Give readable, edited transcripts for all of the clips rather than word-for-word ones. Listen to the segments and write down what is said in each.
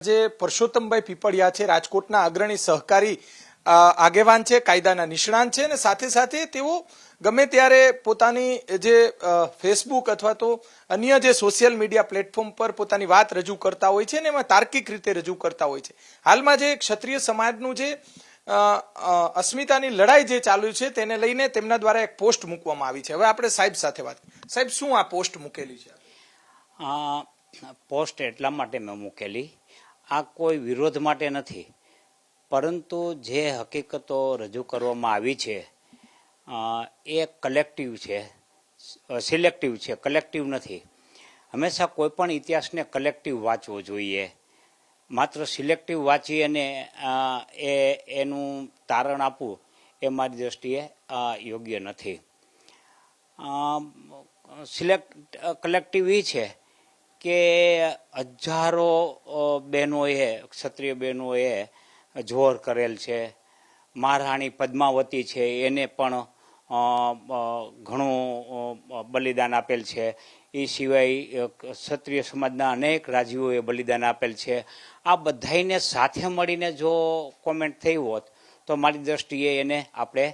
જે પરસોત્તમભાઈ પીપળિયા છે રાજકોટના અગ્રણી સહકારી આગેવાન છે, કાયદાના નિષ્ણાંત છે અને સાથે સાથે તેઓ ગમે ત્યારે પોતાની જે ફેસબુક અથવા તો અન્ય જે સોશિયલ મીડિયા પ્લેટફોર્મ પર પોતાની વાત રજૂ કરતા હોય છે ને એમાં તાર્કિક રીતે રજૂ કરતા હોય છે. હાલમાં જે ક્ષત્રિય સમાજનું જે અસ્મિતાની લડાઈ જે ચાલુ છે તેને લઈને તેમના દ્વારા એક પોસ્ટ મૂકવામાં આવી છે. હવે આપણે સાહેબ સાથે વાત. સાહેબ, શું આ પોસ્ટ મૂકેલી છે? પોસ્ટ એટલા માટે મેં મૂકેલી, આ કોઈ વિરોધ માટે નથી, પરંતુ જે હકીકતો રજૂ કરવામાં આવી છે એ કલેક્ટિવ છે, સિલેક્ટિવ છે, કલેક્ટિવ નથી. હંમેશા કોઈ પણ ઇતિહાસને કલેક્ટિવ વાંચવો જોઈએ. માત્ર સિલેક્ટિવ વાંચી અને એનું તારણ આપવું એ મારી દ્રષ્ટિએ યોગ્ય નથી. કલેક્ટિવ એ છે કે હજારો બહેનોએ, ક્ષત્રિય બહેનોએ જોહર કરેલ છે. મહારાણી પદ્માવતી છે એને પણ ઘણું બલિદાન આપેલ છે. એ સિવાય ક્ષત્રિય સમાજના અનેક રાજીઓએ બલિદાન આપેલ છે. આ બધાઈને સાથે મળીને જો કોમેન્ટ થઈ હોત તો મારી દ્રષ્ટિએ એને આપણે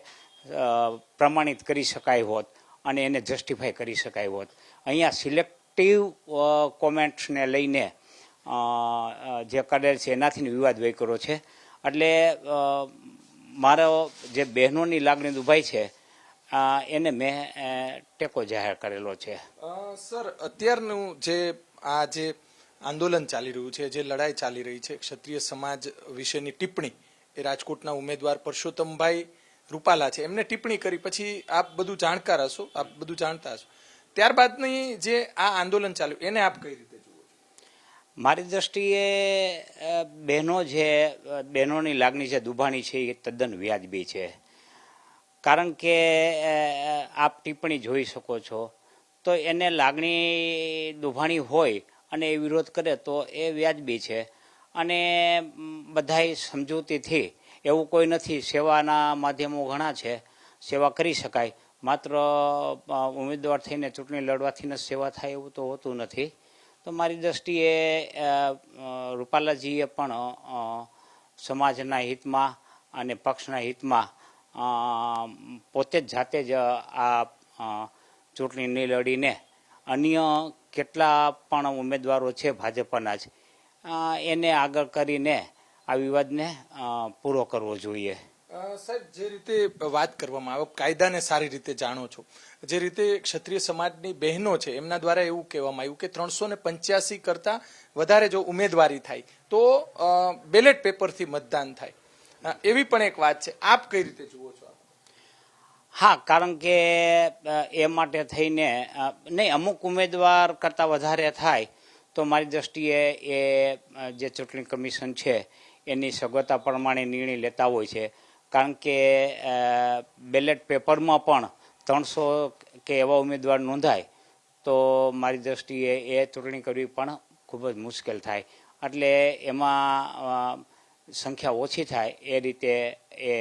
પ્રમાણિત કરી શકાય હોત અને એને જસ્ટિફાય કરી શકાય હોત. અહીંયા સિલેક્ટિવ કોમેન્ટ્સને લઈને જે કરેલ છે એનાથી વિવાદ વકરો છે. એટલે મારો જે બહેનોની લાગણી દુભાઈ છે એને મેં ટેકો જાહેર કરેલો છે. સર, અત્યારનું જે આંદોલન ચાલી રહ્યું છે, જે લડાઈ ચાલી રહી છે, ક્ષત્રિય સમાજ વિશેની ટિપ્પણી એ રાજકોટના ઉમેદવાર પરસોત્તમભાઈ રૂપાલા છે એમને ટિપ્પણી કરી પછી આપ બધું જાણકાર હશો, આપ બધું જાણતા હશો. ત્યારબાદની જે આ આંદોલન ચાલ્યું એને આપ કઈ રીતે જુઓ છો? મારી દ્રષ્ટિએ બહેનોની લાગણી જે દુભાણી છે એ તદ્દન વ્યાજબી છે. કારણ કે આપ ટિપ્પણી જોઈ શકો છો તો એને લાગણી દુભાણી હોય અને એ વિરોધ કરે તો એ વ્યાજબી છે. અને બધાય સમજૂતીથી, એવું કોઈ નથી, સેવાના માધ્યમો ઘણા છે, સેવા કરી શકાય. માત્ર ઉમેદવાર થઈને ચૂંટણી લડવાથી જ સેવા થાય એવું તો હોતું નથી. તો મારી દ્રષ્ટિએ રૂપાલાજીએ પણ સમાજના હિતમાં અને પક્ષના હિતમાં પોતે જ જાતે જ આ ચૂંટણી નહીં લડીને અન્ય કેટલા પણ ઉમેદવારો છે ભાજપના જ એને આગળ કરીને આ વિવાદને પૂરો કરવો જોઈએ. સાહેબ, જે રીતે વાત કરવામાં આવે, કાયદાને સારી રીતે જાણો છો, જે રીતે ક્ષત્રિય સમાજની બહેનો છે એમના દ્વારા એવું કહેવામાં આવ્યું કે 385 કરતા વધારે જો ઉમેદવારી થાય તો બેલેટ પેપરથી મતદાન થાય, એવી પણ એક વાત છે. આપ કઈ રીતે જુઓ છો? હા, કારણ કે એ માટે થઈને નહીં, અમુક ઉમેદવાર કરતાં વધારે થાય તો મારી દ્રષ્ટિએ એ જે ચૂંટણી કમિશન છે એની સગવડતા પ્રમાણે નિર્ણય લેતા હોય છે. કારણ કે બેલેટ પેપરમાં પણ 300 કે એવા ઉમેદવાર નોંધાય તો મારી દ્રષ્ટિએ એ ચૂંટણી કરવી પણ ખૂબ જ મુશ્કેલ થાય. એટલે એમાં સંખ્યા ઓછી થાય એ રીતે એ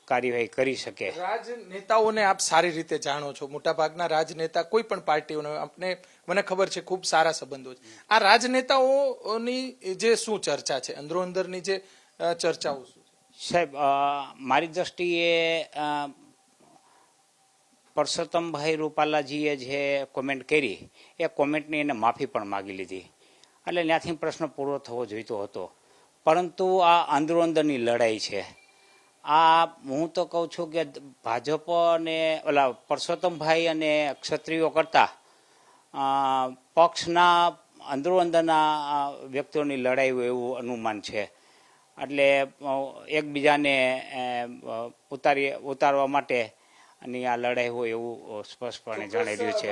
કાર્યવાહી કરી શકે. રાજનેતાઓને આપ સારી રીતે જાણો છો, મોટાભાગના રાજનેતા કોઈ પણ પાર્ટીઓને આપને મને ખબર છે ખૂબ સારા સંબંધો છે. આ રાજનેતાઓની જે શું ચર્ચા છે, અંદરો અંદરની જે ચર્ચાઓ શું છે? સાહેબ, મારી દ્રષ્ટિએ પરસોત્તમભાઈ રૂપાલાજીએ જે કોમેન્ટ કરી એ કોમેન્ટની એને માફી પણ માગી લીધી. એટલે ત્યાંથી પ્રશ્ન પૂરો થવો જોઈતો હતો. પરંતુ આ અંદરો અંદરની લડાઈ છે. આ હું તો કહું છું કે ભાજપ અને પરસોત્તમભાઈ અને ક્ષત્રિયો કરતાં પક્ષના અંદરો અંદરના વ્યક્તિઓની લડાઈ હોય એવું અનુમાન છે. એટલે એકબીજાને ઉતારવા માટેની આ લડાઈ હોય એવું સ્પષ્ટપણે જણાઈ રહ્યું છે.